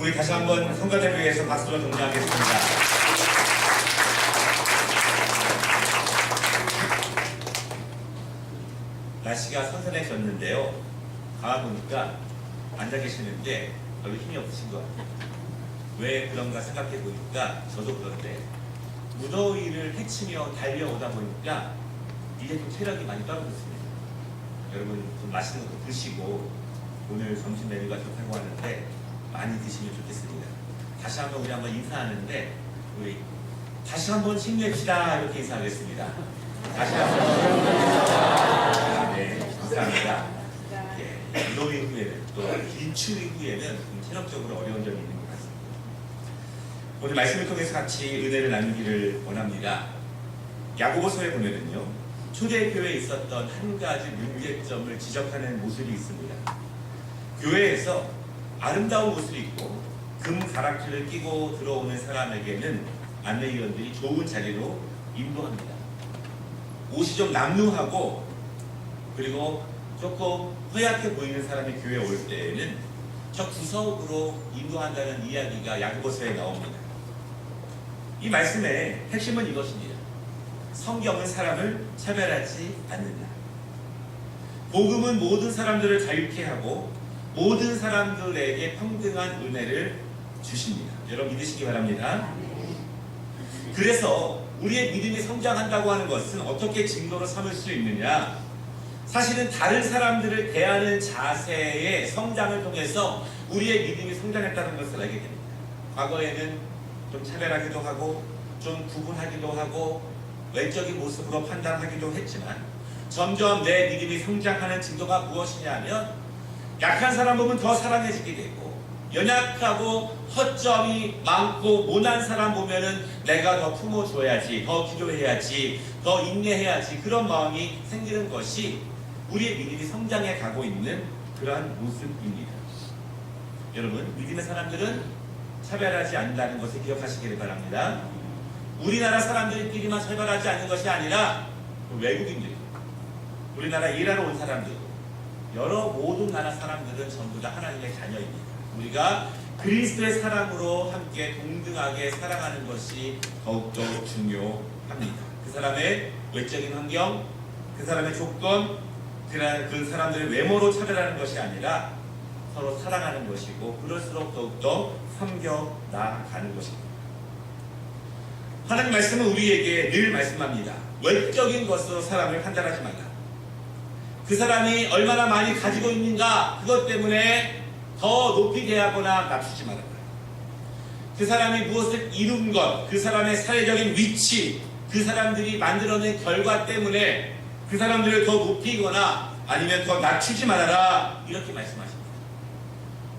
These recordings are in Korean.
우리 다시 한번 성가대를 위해서 박수로 동정하겠습니다. 날씨가 선선해졌는데요. 가만보니까 앉아 계시는데 별로 힘이 없으신 것 같아요. 왜 그런가 생각해 보니까 저도 그런데 무더위를 헤치며 달려오다 보니까 이제 좀 체력이 많이 떨어졌습니다. 여러분 좀 맛있는 거 드시고 오늘 점심 메뉴가 좋다고 하는데 많이 드시면 좋겠습니다. 다시 한번 우리 한번 인사하는데 우리 다시 한번 힘냅시다 이렇게 인사하겠습니다. 다시 한번 네, 감사합니다. 네, 무더위 후에는 또 긴 추위 후에는 좀 체력적으로 어려운 점이 있는 것 같습니다. 오늘 말씀을 통해서 같이 은혜를 나누기를 원합니다. 야고보서에 보면은요, 초대교회에 있었던 한 가지 문제점을 지적하는 모습이 있습니다. 교회에서 아름다운 옷을 입고 금 가락지를 끼고 들어오는 사람에게는 안내위원들이 좋은 자리로 인도합니다. 옷이 좀 남루하고 그리고 조금 허약해 보이는 사람이 교회에 올 때에는 저 구석으로 인도한다는 이야기가 야고보서에 나옵니다. 이 말씀의 핵심은 이것입니다. 성경은 사람을 차별하지 않는다. 복음은 모든 사람들을 자유케 하고 모든 사람들에게 평등한 은혜를 주십니다. 여러분 믿으시기 바랍니다. 그래서 우리의 믿음이 성장한다고 하는 것은 어떻게 증거로 삼을 수 있느냐? 사실은 다른 사람들을 대하는 자세의 성장을 통해서 우리의 믿음이 성장했다는 것을 알게 됩니다. 과거에는 좀 차별하기도 하고 좀 구분하기도 하고 외적인 모습으로 판단하기도 했지만 점점 내 믿음이 성장하는 증거가 무엇이냐면 약한 사람 보면 더 사랑해지게 되고 연약하고 허점이 많고 모난 사람 보면은 내가 더 품어줘야지, 더 기도해야지, 더 인내해야지 그런 마음이 생기는 것이 우리의 믿음이 성장해 가고 있는 그러한 모습입니다. 여러분 믿음의 사람들은 차별하지 않는다는 것을 기억하시기를 바랍니다. 우리나라 사람들끼리만 차별하지 않는 것이 아니라 외국인들, 우리나라 일하러 온 사람들, 여러 모든 나라 사람들은 전부 다 하나님의 자녀입니다. 우리가 그리스도의 사랑으로 함께 동등하게 살아가는 것이 더욱더 중요합니다. 그 사람의 외적인 환경, 그 사람의 조건, 그 사람들의 외모로 차별하는 것이 아니라 서로 사랑하는 것이고 그럴수록 더욱더 섬겨 나아가는 것입니다. 하나님 말씀은 우리에게 늘 말씀합니다. 외적인 것으로 사람을 판단하지 말라. 그 사람이 얼마나 많이 가지고 있는가 그것 때문에 더 높이 대하거나 낮추지 말아라. 그 사람이 무엇을 이룬 것, 그 사람의 사회적인 위치, 그 사람들이 만들어낸 결과 때문에 그 사람들을 더 높이거나 아니면 더 낮추지 말아라 이렇게 말씀하십니다.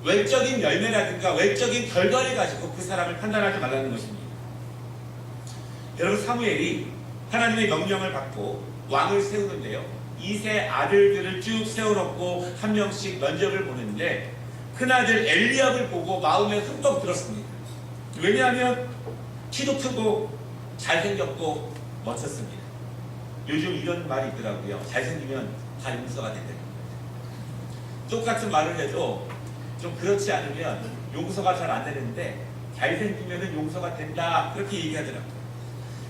외적인 열매라든가 외적인 결과를 가지고 그 사람을 판단하지 말라는 것입니다. 여러분 사무엘이 하나님의 명령을 받고 왕을 세우는데요. 2세 아들들을 쭉 세워놓고 한 명씩 면접을 보는데 큰아들 엘리압을 보고 마음에 흠뻑 들었습니다. 왜냐하면 키도 크고 잘생겼고 멋졌습니다. 요즘 이런 말이 있더라고요. 잘생기면 다 용서가 된다. 똑같은 말을 해도 좀 그렇지 않으면 용서가 잘 안 되는데 잘생기면 용서가 된다 그렇게 얘기하더라고요.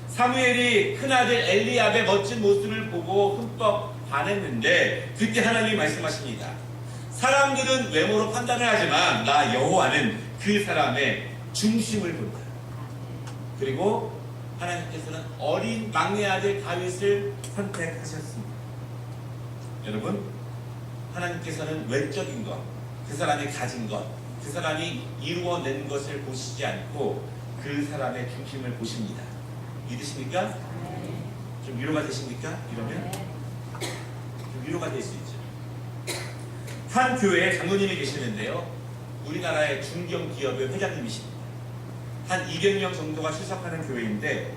사무엘이 큰아들 엘리압의 멋진 모습을 보고 흠뻑 반했는데 그때 하나님이 말씀하십니다. 사람들은 외모로 판단을 하지만 나 여호와는 그 사람의 중심을 본다. 그리고 하나님께서는 어린 막내 아들 다윗을 선택하셨습니다. 여러분 하나님께서는 외적인 것, 그 사람이 가진 것, 그 사람이 이루어낸 것을 보시지 않고 그 사람의 중심을 보십니다. 믿으십니까? 좀 위로가 되십니까? 이러면 좀 위로가 될 수 있죠. 한 교회에 장로님이 계시는데요. 우리나라의 중견기업의 회장님이십니다. 한 200명 정도가 출석하는 교회인데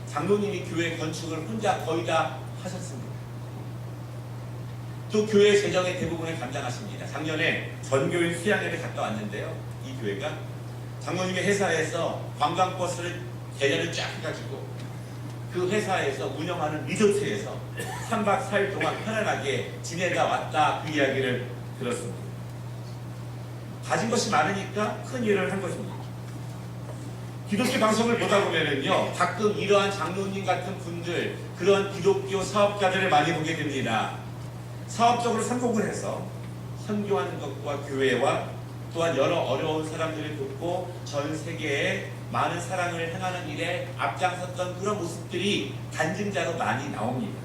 장로님이 교회 건축을 혼자 거의 다 하셨습니다. 또 교회 재정의 대부분을 감당하십니다. 작년에 전교인 수양회를 갔다 왔는데요. 이 교회가 장로님의 회사에서 관광버스를 대여를 쫙 해가지고 그 회사에서 운영하는 리조트에서 3박 4일 동안 편안하게 지내다 왔다 그 이야기를 들었습니다. 가진 것이 많으니까 큰 일을 한 것입니다. 기독교 방송을 보다 보면은요, 가끔 이러한 장로님 같은 분들, 그런 기독교 사업가들을 많이 보게 됩니다. 사업적으로 성공을 해서 선교하는 것과 교회와 또한 여러 어려운 사람들을 돕고 전 세계에 많은 사랑을 행하는 일에 앞장섰던 그런 모습들이 간증자로 많이 나옵니다.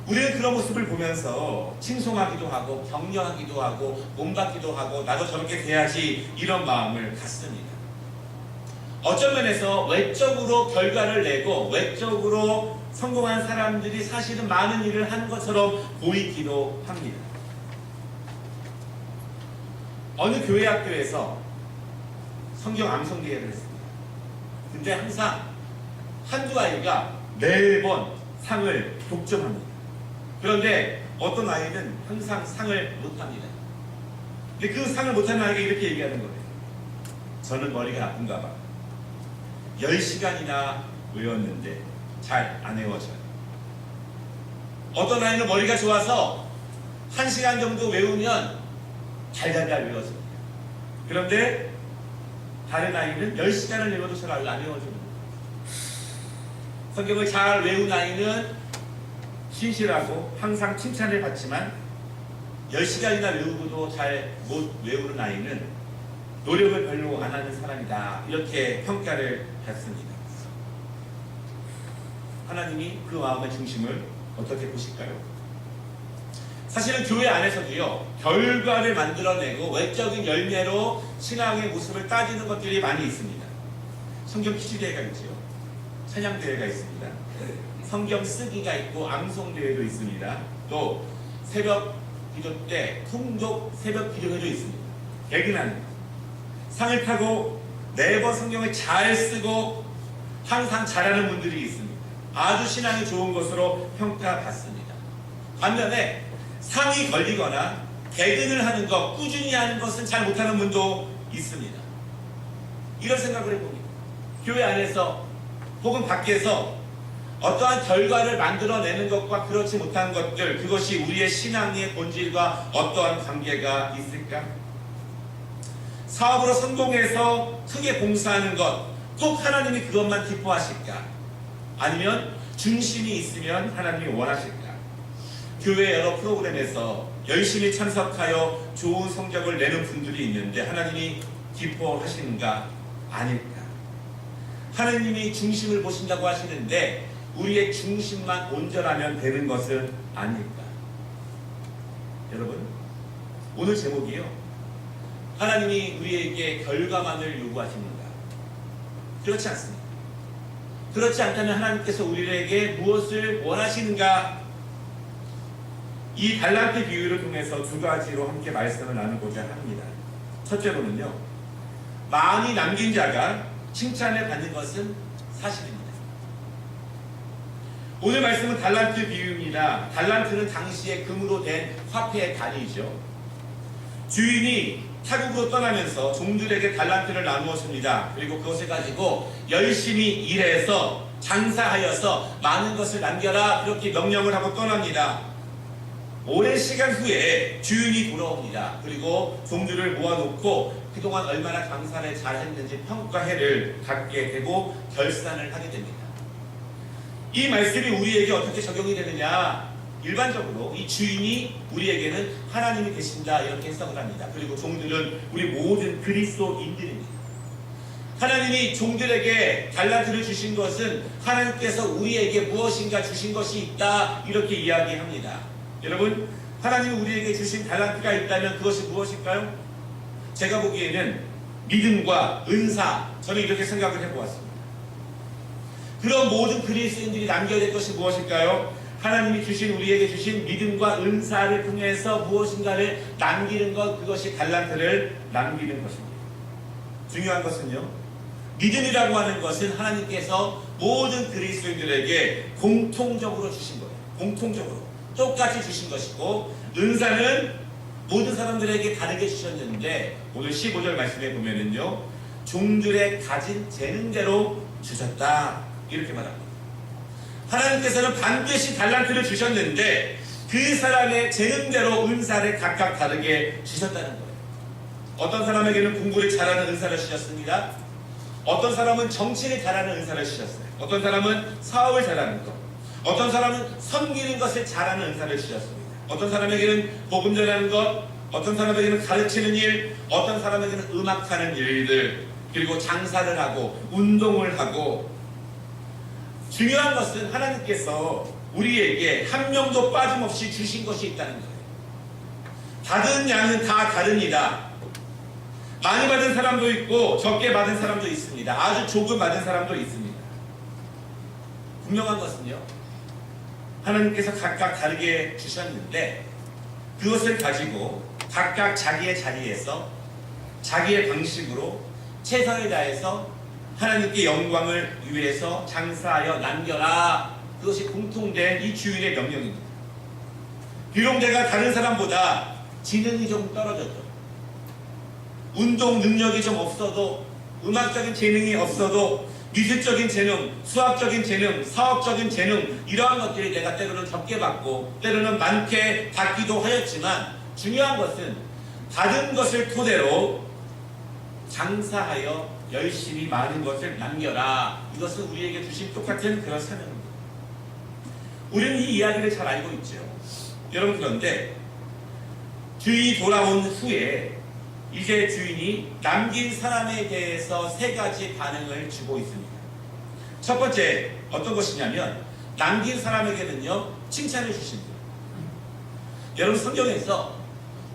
우리는 그런 모습을 보면서 칭송하기도 하고 격려하기도 하고 몸받기도 하고 나도 저렇게 돼야지 이런 마음을 갖습니다. 어떤 면에서 외적으로 결과를 내고 외적으로 성공한 사람들이 사실은 많은 일을 한 것처럼 보이기도 합니다. 어느 교회 학교에서 성경 암송 대회를 했습니다. 근데 항상 한두 아이가 매번 상을 독점합니다. 그런데 어떤 아이는 항상 상을 못합니다. 근데 그 상을 못하는 아이가 이렇게 얘기하는 거예요. 저는 머리가 아픈가 봐. 10시간이나 외웠는데 잘 안 외워져요. 어떤 아이는 머리가 좋아서 1시간 정도 외우면 달달달 외워집니다. 그런데 다른 아이는 10시간을 외워도 잘 안 외워집니다. 성경을 잘 외운 아이는 신실하고 항상 칭찬을 받지만 10시간이나 외우고도 잘 못 외우는 아이는 노력을 별로 안 하는 사람이다. 이렇게 평가를 받습니다. 하나님이 그 마음의 중심을 어떻게 보실까요? 사실은 교회 안에서도요, 결과를 만들어내고 외적인 열매로 신앙의 모습을 따지는 것들이 많이 있습니다. 성경 퀴즈대회가 있죠. 찬양대회가 있습니다. 성경 쓰기가 있고 암송대회도 있습니다. 또 새벽 기도 때 통독 새벽 기도회도 있습니다. 개근하는 상을 타고 매번 성경을 잘 쓰고 항상 잘하는 분들이 있습니다. 아주 신앙이 좋은 것으로 평가받습니다. 반면에 상이 걸리거나 개근을 하는 것, 꾸준히 하는 것은 잘 못하는 분도 있습니다. 이런 생각을 해봅니다. 교회 안에서 혹은 밖에서 어떠한 결과를 만들어내는 것과 그렇지 못한 것들, 그것이 우리의 신앙의 본질과 어떠한 관계가 있을까? 사업으로 성공해서 크게 봉사하는 것, 꼭 하나님이 그것만 기뻐하실까? 아니면 중심이 있으면 하나님이 원하실까? 교회 여러 프로그램에서 열심히 참석하여 좋은 성적을 내는 분들이 있는데 하나님이 기뻐하시는가? 아닐까? 하나님이 중심을 보신다고 하시는데 우리의 중심만 온전하면 되는 것은 아닐까? 여러분, 오늘 제목이요, 하나님이 우리에게 결과만을 요구하시는가? 그렇지 않습니다. 그렇지 않다면 하나님께서 우리에게 무엇을 원하시는가? 이 달란트 비유를 통해서 두 가지로 함께 말씀을 나누고자 합니다. 첫째로는요, 많이 남긴 자가 칭찬을 받는 것은 사실입니다. 오늘 말씀은 달란트 비유입니다. 달란트는 당시에 금으로 된 화폐의 단위이죠. 주인이 타국으로 떠나면서 종들에게 달란트를 나누었습니다. 그리고 그것을 가지고 열심히 일해서 장사하여서 많은 것을 남겨라, 그렇게 명령을 하고 떠납니다. 오랜 시간 후에 주인이 돌아옵니다. 그리고 종들을 모아놓고 그동안 얼마나 장사를 잘했는지 평가회를 갖게 되고 결산을 하게 됩니다. 이 말씀이 우리에게 어떻게 적용이 되느냐? 일반적으로 이 주인이 우리에게는 하나님이 계신다, 이렇게 해석을 합니다. 그리고 종들은 우리 모든 그리스도인들입니다. 하나님이 종들에게 달란트를 주신 것은 하나님께서 우리에게 무엇인가 주신 것이 있다, 이렇게 이야기합니다. 여러분, 하나님이 우리에게 주신 달란트가 있다면 그것이 무엇일까요? 제가 보기에는 믿음과 은사, 저는 이렇게 생각을 해보았습니다. 그런 모든 그리스도인들이 남겨야 될 것이 무엇일까요? 하나님이 우리에게 주신 믿음과 은사를 통해서 무엇인가를 남기는 것, 그것이 달란트를 남기는 것입니다. 중요한 것은요, 믿음이라고 하는 것은 하나님께서 모든 그리스도인들에게 공통적으로 주신 거예요. 공통적으로 똑같이 주신 것이고, 은사는 모든 사람들에게 다르게 주셨는데 오늘 15절 말씀에 보면은요, 종들의 가진 재능대로 주셨다, 이렇게 말합니다. 하나님께서는 반드시 달란트를 주셨는데 그 사람의 재능대로 은사를 각각 다르게 주셨다는 거예요. 어떤 사람에게는 공부를 잘하는 은사를 주셨습니다. 어떤 사람은 정치를 잘하는 은사를 주셨어요. 어떤 사람은 사업을 잘하는 것, 어떤 사람은 섬기는 것을 잘하는 은사를 주셨습니다. 어떤 사람에게는 복음 전하는 것, 어떤 사람에게는 가르치는 일, 어떤 사람에게는 음악하는 일들, 그리고 장사를 하고 운동을 하고. 중요한 것은 하나님께서 우리에게 한 명도 빠짐없이 주신 것이 있다는 거예요. 받은 양은 다 다릅니다. 많이 받은 사람도 있고 적게 받은 사람도 있습니다. 아주 조금 받은 사람도 있습니다. 분명한 것은요, 하나님께서 각각 다르게 주셨는데 그것을 가지고 각각 자기의 자리에서 자기의 방식으로 최선을 다해서 하나님께 영광을 위해서 장사하여 남겨라. 그것이 공통된 이 주인의 명령입니다. 비록 내가 다른 사람보다 지능이 좀 떨어져도, 운동 능력이 좀 없어도, 음악적인 재능이 없어도, 미술적인 재능, 수학적인 재능, 사업적인 재능, 이러한 것들이 내가 때로는 적게 받고 때로는 많게 받기도 하였지만, 중요한 것은 받은 것을 토대로 장사하여 열심히 많은 것을 남겨라. 이것은 우리에게 주신 똑같은 그런 사명입니다. 우리는 이 이야기를 잘 알고 있죠. 여러분, 그런데 주인이 돌아온 후에 이제 주인이 남긴 사람에 대해서 세 가지 반응을 주고 있습니다. 첫 번째, 어떤 것이냐면 남긴 사람에게는요, 칭찬을 주십니다. 여러분, 성경에서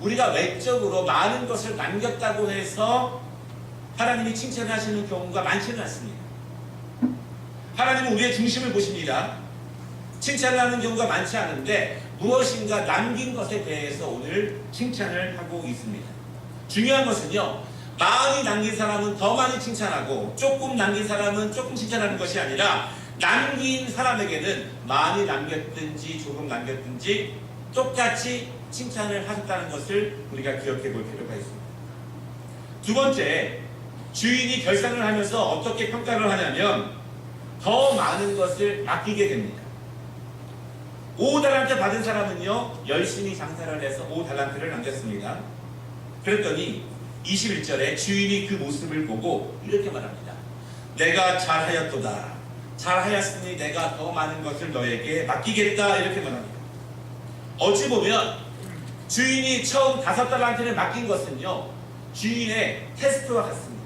우리가 외적으로 많은 것을 남겼다고 해서 하나님이 칭찬하시는 경우가 많지는 않습니다. 하나님은 우리의 중심을 보십니다. 칭찬을 하는 경우가 많지 않은데 무엇인가 남긴 것에 대해서 오늘 칭찬을 하고 있습니다. 중요한 것은요, 많이 남긴 사람은 더 많이 칭찬하고 조금 남긴 사람은 조금 칭찬하는 것이 아니라 남긴 사람에게는 많이 남겼든지 조금 남겼든지 똑같이 칭찬을 하셨다는 것을 우리가 기억해 볼 필요가 있습니다. 두 번째, 주인이 결산을 하면서 어떻게 평가를 하냐면 더 많은 것을 맡기게 됩니다. 5달란트 받은 사람은요, 열심히 장사를 해서 5달란트를 남겼습니다. 그랬더니 21절에 주인이 그 모습을 보고 이렇게 말합니다. 내가 잘하였도다. 잘하였으니 내가 더 많은 것을 너에게 맡기겠다. 이렇게 말합니다. 어찌 보면 주인이 처음 5달란트를 맡긴 것은요, 주인의 테스트와 같습니다.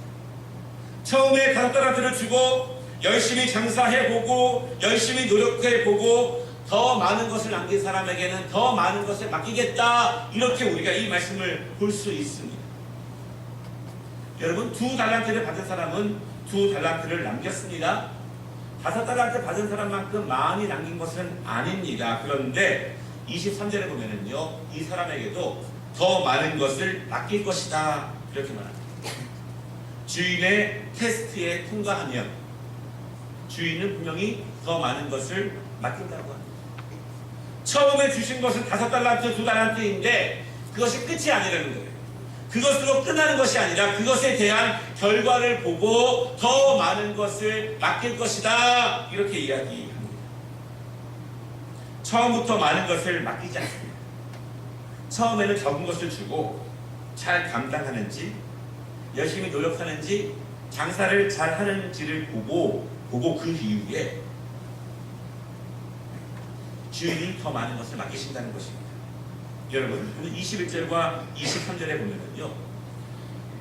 처음에 5달란트를 주고 열심히 장사해보고 열심히 노력해보고 더 많은 것을 남긴 사람에게는 더 많은 것을 맡기겠다. 이렇게 우리가 이 말씀을 볼 수 있습니다. 여러분, 2달란트를 받은 사람은 2달란트를 남겼습니다. 5달란트 받은 사람만큼 많이 남긴 것은 아닙니다. 그런데 23절에 보면은요, 이 사람에게도 더 많은 것을 맡길 것이다. 이렇게 말합니다. 주인의 테스트에 통과하면 주인은 분명히 더 많은 것을 맡긴다고 합니다. 처음에 주신 것은 5달란트, 2달란트인데 그것이 끝이 아니라는 거예요. 그것으로 끝나는 것이 아니라 그것에 대한 결과를 보고 더 많은 것을 맡길 것이다. 이렇게 이야기합니다. 처음부터 많은 것을 맡기지 않습니다. 처음에는 적은 것을 주고 잘 감당하는지, 열심히 노력하는지, 장사를 잘 하는지를 보고 그 이후에 주인이 더 많은 것을 맡기신다는 것입니다. 여러분, 21절과 23절에 보면은요,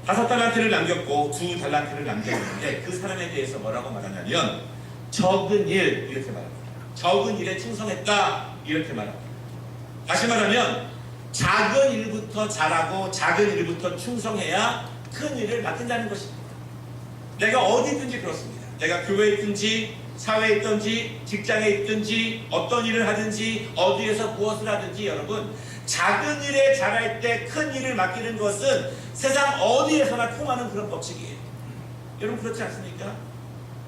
5달란트를 남겼고 2달란트를 남겼는데 그 사람에 대해서 뭐라고 말하냐면 적은 일, 이렇게 말합니다. 적은 일에 충성했다. 이렇게 말합니다. 다시 말하면 작은 일부터 잘하고 작은 일부터 충성해야 큰 일을 맡는다는 것입니다. 내가 어디 있든지 그렇습니다. 내가 교회에 있든지 사회에 있든지 직장에 있든지 어떤 일을 하든지 어디에서 무엇을 하든지, 여러분, 작은 일에 잘할 때 큰 일을 맡기는 것은 세상 어디에서나 통하는 그런 법칙이에요. 여러분, 그렇지 않습니까?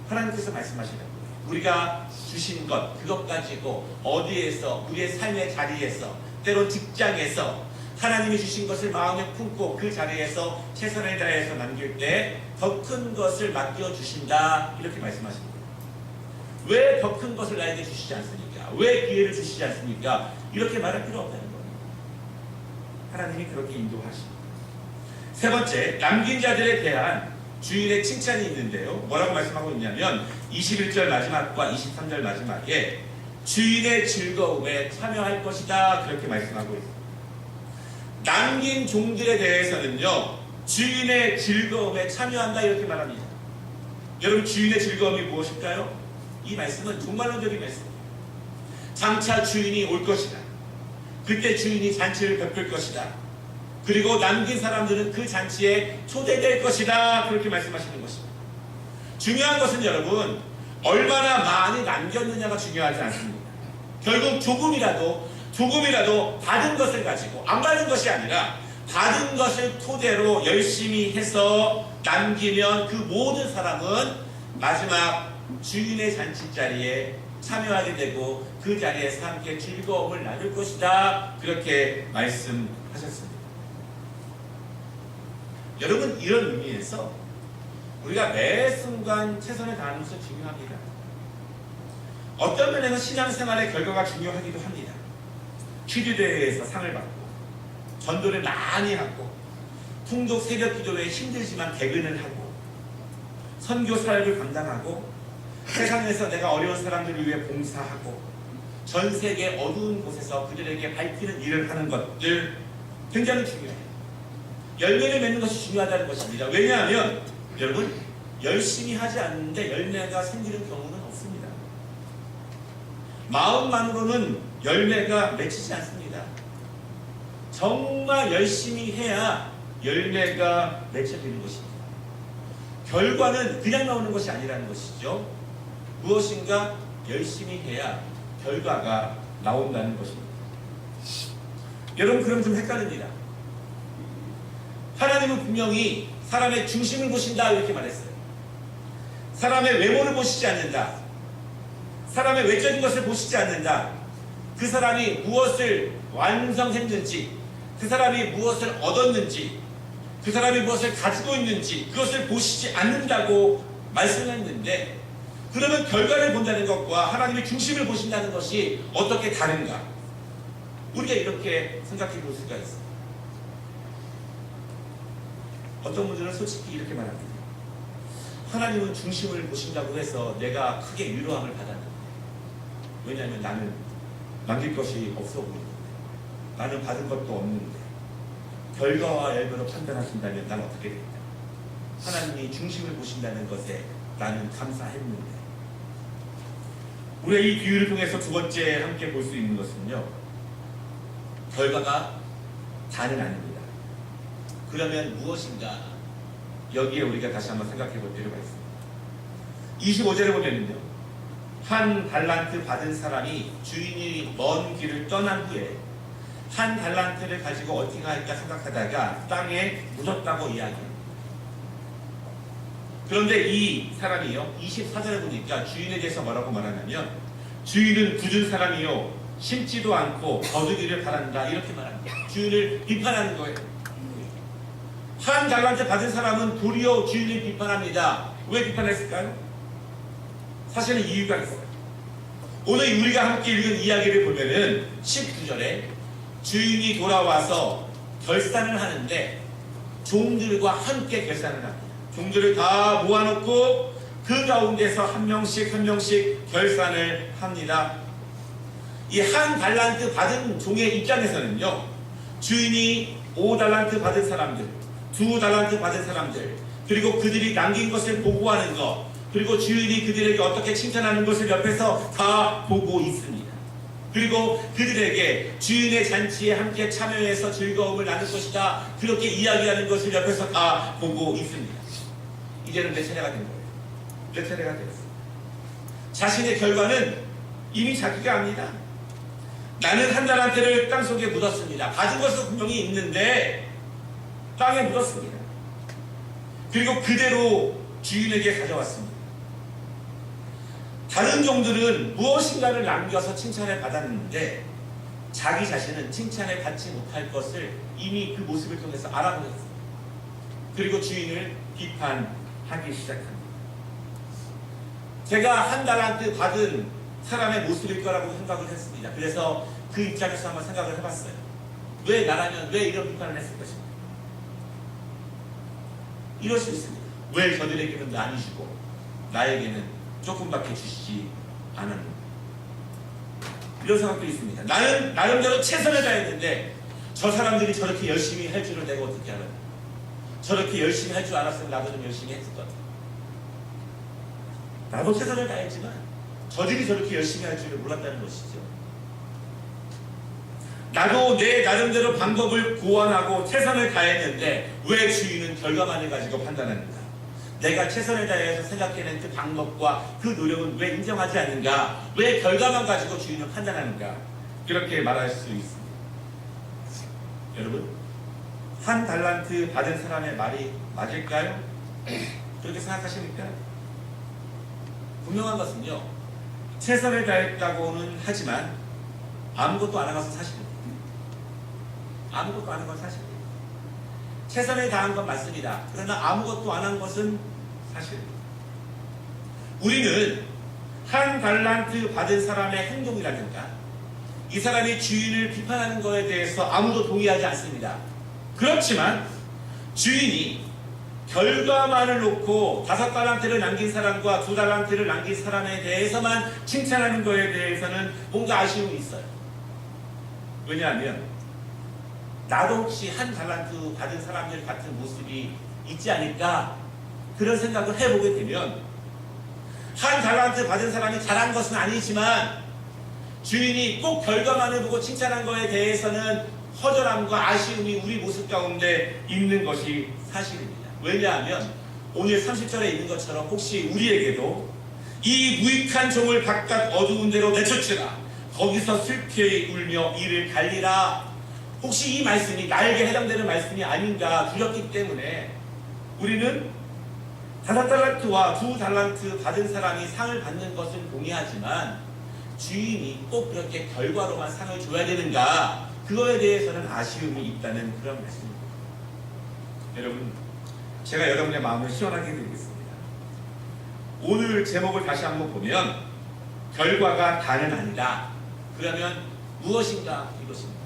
하나님께서 말씀하시는 우리가 주신 것, 그것 가지고 어디에서, 우리의 삶의 자리에서, 때론 직장에서 하나님이 주신 것을 마음에 품고 그 자리에서 최선을 다해서 남길 때 더 큰 것을 맡겨주신다. 이렇게 말씀하십니다. 왜 더 큰 것을 나에게 주시지 않습니까? 왜 기회를 주시지 않습니까? 이렇게 말할 필요 없다는 겁니다. 하나님이 그렇게 인도하십니다. 세 번째, 남긴 자들에 대한 주인의 칭찬이 있는데요. 뭐라고 말씀하고 있냐면 21절 마지막과 23절 마지막에 주인의 즐거움에 참여할 것이다, 그렇게 말씀하고 있습니다. 남긴 종들에 대해서는요, 주인의 즐거움에 참여한다, 이렇게 말합니다. 여러분, 주인의 즐거움이 무엇일까요? 이 말씀은 종말론적인 말씀입니다. 장차 주인이 올 것이다. 그때 주인이 잔치를 베풀 것이다. 그리고 남긴 사람들은 그 잔치에 초대될 것이다, 그렇게 말씀하시는 것입니다. 중요한 것은 여러분, 얼마나 많이 남겼느냐가 중요하지 않습니다. 결국 조금이라도 받은 것을 가지고, 안 받은 것이 아니라 받은 것을 토대로 열심히 해서 남기면 그 모든 사람은 마지막 주인의 잔치 자리에 참여하게 되고 그 자리에서 함께 즐거움을 나눌 것이다, 그렇게 말씀하셨습니다. 여러분, 이런 의미에서 우리가 매 순간 최선을 다하는 것은 중요합니다. 어떤 면에서 신앙생활의 결과가 중요하기도 합니다. 퀴즈대회에서 상을 받고, 전도를 많이 하고, 풍족 새벽 기도회에 힘들지만 개근을 하고, 선교 사역을 감당하고, 세상에서 내가 어려운 사람들을 위해 봉사하고, 전 세계 어두운 곳에서 그들에게 밝히는 일을 하는 것들 굉장히 중요해요. 열매를 맺는 것이 중요하다는 것입니다. 왜냐하면 여러분, 열심히 하지 않는데 열매가 생기는 경우는 없습니다. 마음만으로는 열매가 맺히지 않습니다. 정말 열심히 해야 열매가 맺혀지는 것입니다. 결과는 그냥 나오는 것이 아니라는 것이죠. 무엇인가 열심히 해야 결과가 나온다는 것입니다. 여러분, 그럼 좀 헷갈립니다. 하나님은 분명히 사람의 중심을 보신다, 이렇게 말했어요. 사람의 외모를 보시지 않는다. 사람의 외적인 것을 보시지 않는다. 그 사람이 무엇을 완성했는지, 그 사람이 무엇을 얻었는지, 그 사람이 무엇을 가지고 있는지, 그것을 보시지 않는다고 말씀했는데, 그러면 결과를 본다는 것과 하나님의 중심을 보신다는 것이 어떻게 다른가? 우리가 이렇게 생각해 볼 수가 있어요. 어떤 분들은 솔직히 이렇게 말합니다. 하나님은 중심을 보신다고 해서 내가 크게 위로함을 받았는데, 왜냐하면 나는 남길 것이 없어 보이는데, 나는 받은 것도 없는데, 결과와 열매로 판단하신다면 난 어떻게 됩니까? 하나님이 중심을 보신다는 것에 나는 감사했는데. 우리가 이 비유를 통해서 두 번째 함께 볼 수 있는 것은요, 결과가 다는 아닙니다. 그러면 무엇인가? 여기에 우리가 다시 한번 생각해 볼 필요가 있습니다. 25절에 보면요, 한 달란트 받은 사람이 주인이 먼 길을 떠난 후에 한 달란트를 가지고 어떻게 할까 생각하다가 땅에 묻었다고 이야기합니다. 그런데 이 사람이요, 24절에 보니까 주인에 대해서 뭐라고 말하냐면, 주인은 굳은 사람이요, 심지도 않고 거두기를 바란다, 이렇게 말합니다. 주인을 비판하는 거예요. 한 달란트 받은 사람은 도리어 주인을 비판합니다. 왜 비판했을까요? 사실은 이유가 있어요. 오늘 우리가 함께 읽은 이야기를 보면은 19절에 주인이 돌아와서 결산을 하는데 종들과 함께 결산을 합니다. 종들을 다 모아놓고 그 가운데서 한 명씩 결산을 합니다. 이 한 달란트 받은 종의 입장에서는요, 주인이 5달란트 받은 사람들, 2달란트 받은 사람들, 그리고 그들이 남긴 것을 보고하는 것, 그리고 주인이 그들에게 어떻게 칭찬하는 것을 옆에서 다 보고 있습니다. 그리고 그들에게 주인의 잔치에 함께 참여해서 즐거움을 나눌 것이다, 그렇게 이야기하는 것을 옆에서 다 보고 있습니다. 이제는 몇 차례가 된 거예요. 몇 차례가 되었어요. 자신의 결과는 이미 자기가 압니다. 나는 한 달란트를 땅속에 묻었습니다. 받은 것은 분명히 있는데 땅에 묻었습니다. 그리고 그대로 주인에게 가져왔습니다. 다른 종들은 무엇인가를 남겨서 칭찬을 받았는데 자기 자신은 칭찬을 받지 못할 것을 이미 그 모습을 통해서 알아버렸습니다. 그리고 주인을 비판하기 시작합니다. 제가 한 달란트 받은 사람의 모습일 거라고 생각을 했습니다. 그래서 그 입장에서 한번 생각을 해봤어요. 왜 나라면 왜 이런 비판을 했을 것인가? 이럴 수 있습니다. 왜 저들에게는 많이 주고 나에게는 조금밖에 주시지 않았는가? 이런 생각도 있습니다. 나는 나름대로 최선을 다했는데 저 사람들이 저렇게 열심히 할 줄을 내가 어떻게 알아요? 저렇게 열심히 할 줄 알았으면 나도 좀 열심히 했을 것 같아요. 나도 최선을 다했지만 저들이 저렇게 열심히 할 줄을 몰랐다는 것이죠. 나도 내 나름대로 방법을 고안하고 최선을 다했는데 왜 주인은 결과만을 가지고 판단하는가? 내가 최선을 다해서 생각해낸 그 방법과 그 노력은 왜 인정하지 않는가? 왜 결과만 가지고 주인은 판단하는가? 그렇게 말할 수 있습니다. 여러분, 한 달란트 받은 사람의 말이 맞을까요? 그렇게 생각하십니까? 분명한 것은요, 최선을 다했다고는 하지만 아무것도 안 한 것은 사실입니다. 아무것도 안 한 건 사실입니다. 최선을 다한 건 맞습니다. 그러나 아무것도 안 한 것은 사실입니다. 우리는 한 달란트 받은 사람의 행동이라든가 이 사람이 주인을 비판하는 것에 대해서 아무도 동의하지 않습니다. 그렇지만 주인이 결과만을 놓고 5달란트를 남긴 사람과 2달란트를 남긴 사람에 대해서만 칭찬하는 것에 대해서는 뭔가 아쉬움이 있어요. 왜냐하면 나도 혹시 한 달란트 받은 사람들 같은 모습이 있지 않을까 그런 생각을 해보게 되면 한 달란트 받은 사람이 잘한 것은 아니지만 주인이 꼭 결과만을 보고 칭찬한 것에 대해서는 허전함과 아쉬움이 우리 모습 가운데 있는 것이 사실입니다. 왜냐하면 오늘 30절에 있는 것처럼 혹시 우리에게도 이 무익한 종을 바깥 어두운 데로 내쫓으라 거기서 슬피 울며 이를 갈리라 혹시 이 말씀이 나에게 해당되는 말씀이 아닌가 두렵기 때문에 우리는 5달란트와 2달란트 받은 사람이 상을 받는 것은 동의하지만 주인이 꼭 그렇게 결과로만 상을 줘야 되는가 그거에 대해서는 아쉬움이 있다는 그런 말씀입니다. 여러분, 제가 여러분의 마음을 시원하게 해드리겠습니다. 오늘 제목을 다시 한번 보면 결과가 다는 아니다. 그러면 무엇인가 이것입니다.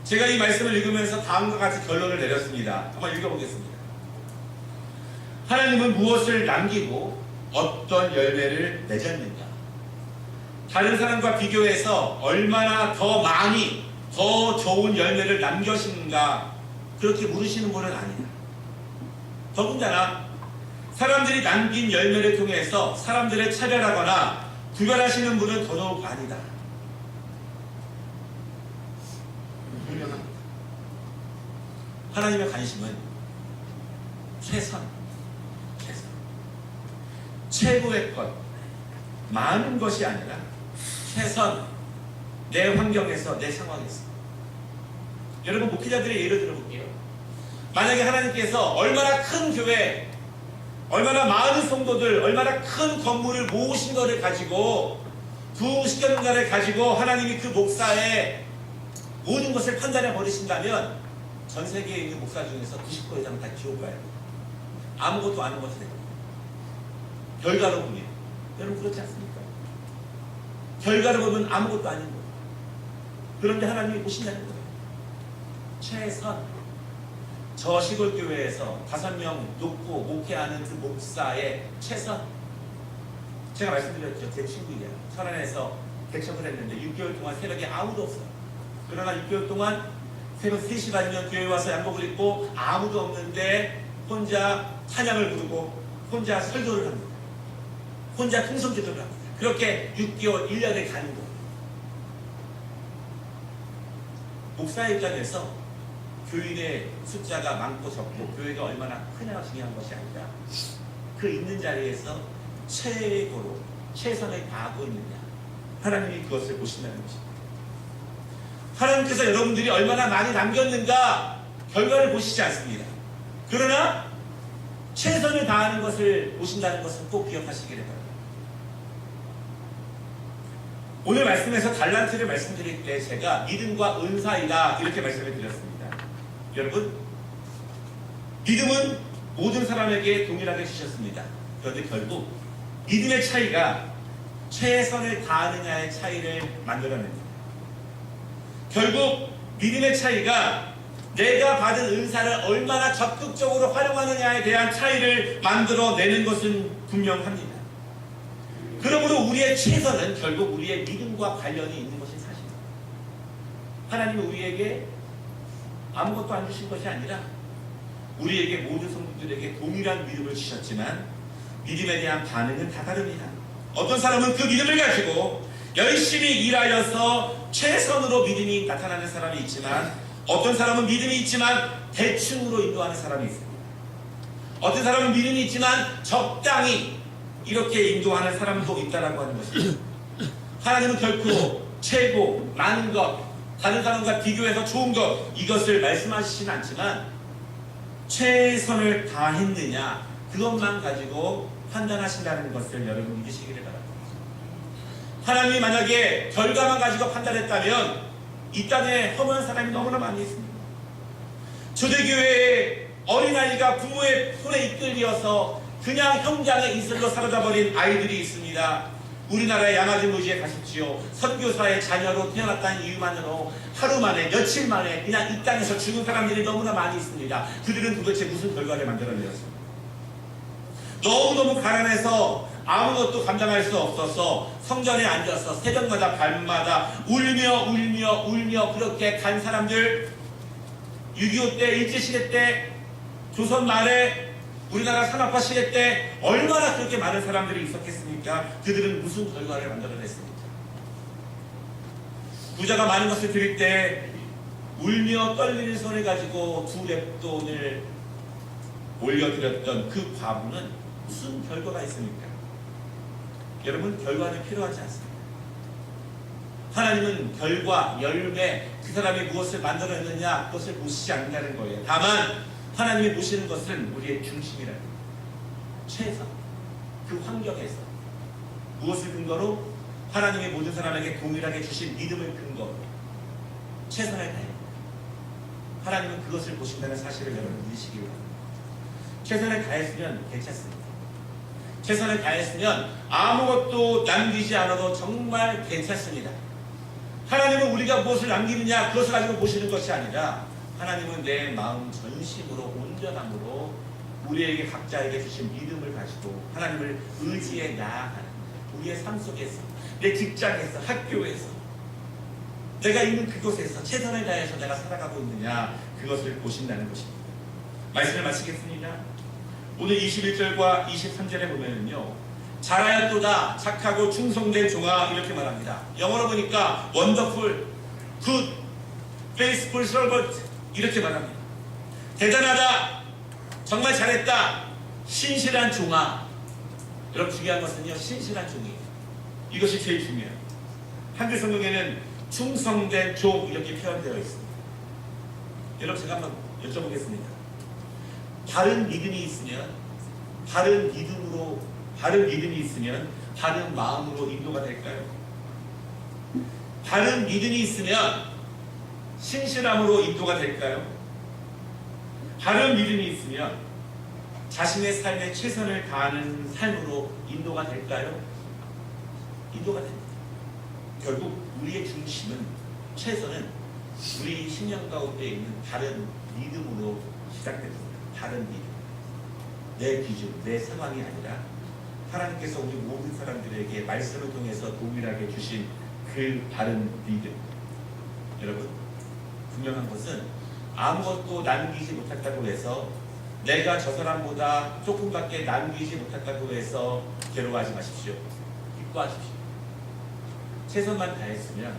제가 이 말씀을 읽으면서 다음과 같이 결론을 내렸습니다. 한번 읽어보겠습니다. 하나님은 무엇을 남기고 어떤 열매를 맺었는가? 다른 사람과 비교해서 얼마나 더 많이 더 좋은 열매를 남겨신가 그렇게 물으시는 분은 아니다. 더군다나 사람들이 남긴 열매를 통해서 사람들을 차별하거나 구별하시는 분은 더더욱 아니다. 분명합니다. 하나님의 관심은 최선, 최고의 것, 많은 것이 아니라 최선, 내 환경에서, 내 상황에서. 여러분, 목회자들의 예를 들어볼게요. 만약에 하나님께서 얼마나 큰 교회, 얼마나 많은 성도들, 얼마나 큰 건물을 모으신 것을 가지고 수십여 년간을 가지고 하나님이 그 목사의 모든 것을 판단해 버리신다면 전 세계에 있는 목사 중에서 90% 이상은 다 지옥 가요. 아무것도 아는 것이 됩니다. 결과로 보면 여러분 그렇지 않습니까? 결과로 보면 아무것도 아닌 거예요. 그런데 하나님이 보신다는 거예요. 최선, 저 시골교회에서 5명 놓고 목회하는 그 목사의 최선. 제가 말씀드렸죠. 제 친구예요. 천안에서 개척을 했는데 6개월 동안 새벽에 아무도 없어요. 그러나 6개월 동안 새벽 3시 반이면 교회에 와서 양복을 입고 아무도 없는데 혼자 찬양을 부르고 혼자 설교를 합니다. 혼자 통성기도를 합니다. 그렇게 6개월, 1년을 가는 거예요. 목사의 입장에서 교인의 숫자가 많고 적고 교회가 얼마나 크냐 중요한 것이 아니라 그 있는 자리에서 최고로 최선을 다하고 있느냐 하나님이 그것을 보신다는 것입니다. 하나님께서 여러분들이 얼마나 많이 남겼는가 결과를 보시지 않습니다. 그러나 최선을 다하는 것을 보신다는 것은 꼭 기억하시기를 바랍니다. 오늘 말씀에서 달란트를 말씀드릴 때 제가 믿음과 은사이다 이렇게 말씀을 드렸습니다. 여러분, 믿음은 모든 사람에게 동일하게 주셨습니다. 그런데 결국 믿음의 차이가 최선을 다하느냐의 차이를 만들어냅니다. 결국 믿음의 차이가 내가 받은 은사를 얼마나 적극적으로 활용하느냐에 대한 차이를 만들어내는 것은 분명합니다. 그러므로 우리의 최선은 결국 우리의 믿음과 관련이 있는 것이 사실입니다. 하나님은 우리에게 아무것도 안 주신 것이 아니라 우리에게 모든 성도들에게 동일한 믿음을 주셨지만 믿음에 대한 반응은 다 다릅니다. 어떤 사람은 그 믿음을 가지고 열심히 일하여서 최선으로 믿음이 나타나는 사람이 있지만, 어떤 사람은 믿음이 있지만 대충으로 인도하는 사람이 있습니다. 어떤 사람은 믿음이 있지만 적당히 이렇게 인도하는 사람도 있다라고 하는 것입니다. 하나님은 결코 최고, 많은 것, 다른 사람과 비교해서 좋은 것, 이것을 말씀하시진 않지만 최선을 다했느냐, 그것만 가지고 판단하신다는 것을 여러분 믿으시기를 바랍니다. 하나님이 만약에 결과만 가지고 판단했다면 이 땅에 험한 사람이 너무나 많이 있습니다. 초대교회의 어린아이가 부모의 손에 이끌려서 그냥 현장의 이슬로 사라져버린 아이들이 있습니다. 우리나라의 양아지무지에 가십시오. 선교사의 자녀로 태어났다는 이유만으로 하루 만에, 며칠 만에 그냥 이 땅에서 죽은 사람들이 너무나 많이 있습니다. 그들은 도대체 무슨 결과를 만들어내었습니까? 너무너무 가난해서 아무것도 감당할 수 없어서 성전에 앉아서 새벽마다 밤마다 울며 그렇게 간 사람들, 6.25 때, 일제시대 때, 조선 말에 우리나라 산업화 시대 때 얼마나 그렇게 많은 사람들이 있었겠습니까? 그들은 무슨 결과를 만들어냈습니까? 부자가 많은 것을 드릴 때 울며 떨리는 손을 가지고 2렙돈을 올려드렸던 그 과부는 무슨 결과가 있습니까? 여러분, 결과는 필요하지 않습니다. 하나님은 결과, 열매, 그 사람이 무엇을 만들어냈느냐, 그것을 보시지 않는다는 거예요. 다만 하나님이 보시는 것은 우리의 중심이라는 거예요. 최선, 그 환경에서 무엇을 근거로? 하나님의 모든 사람에게 동일하게 주신 믿음을 근거로 최선을 다해. 하나님은 그것을 보신다는 사실을 여러분 믿으시기 바랍니다. 최선을 다했으면 괜찮습니다. 최선을 다했으면 아무것도 남기지 않아도 정말 괜찮습니다. 하나님은 우리가 무엇을 남기느냐, 그것을 가지고 보시는 것이 아니라 하나님은 내 마음 전심으로, 온전함으로 우리에게 각자에게 주신 믿음을 가지고 하나님을 의지해 나아가는, 우리의 삶 속에서, 내 직장에서, 학교에서, 내가 있는 그곳에서 최선을 다해서 내가 살아가고 있느냐, 그것을 보신다는 것입니다. 말씀을 마치겠습니다. 오늘 21절과 23절에 보면은요, 잘하였도다 착하고 충성된 종아, 이렇게 말합니다. 영어로 보니까 wonderful, good, faithful servant, 이렇게 말합니다. 대단하다, 정말 잘했다, 신실한 종아. 여러분, 중요한 것은요, 신실한 종이에요. 이것이 제일 중요해요. 한글 성경에는 충성된 종, 이렇게 표현되어 있습니다. 여러분, 제가 한번 여쭤보겠습니다. 바른 믿음이 있으면, 바른 믿음이 있으면 바른 마음으로 인도가 될까요? 바른 믿음이 있으면 신실함으로 인도가 될까요? 바른 믿음이 있으면 자신의 삶에 최선을 다하는 삶으로 인도가 될까요? 인도가 됩니다. 결국 우리의 중심은, 최선은 우리 신령 가운데 있는 바른 믿음으로 시작됩니다. 바른 믿음. 내 기준, 내 상황이 아니라 하나님께서 우리 모든 사람들에게 말씀을 통해서 동일하게 주신 그 바른 믿음. 여러분, 분명한 것은 아무것도 남기지 못했다고 해서, 내가 저 사람보다 조금밖에 남기지 못했다고 해서 괴로워하지 마십시오. 기뻐하십시오. 최선만 다했으면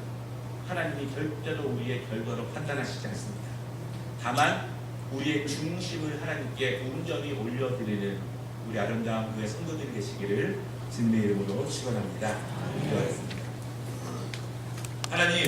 하나님이 절대로 우리의 결과로 판단하시지 않습니다. 다만 우리의 중심을 하나님께 온전히 올려드리는 우리 아름다운 교회 성도들이 되시기를 주님의 이름으로 축원합니다. 기도하겠습니다. 하나님,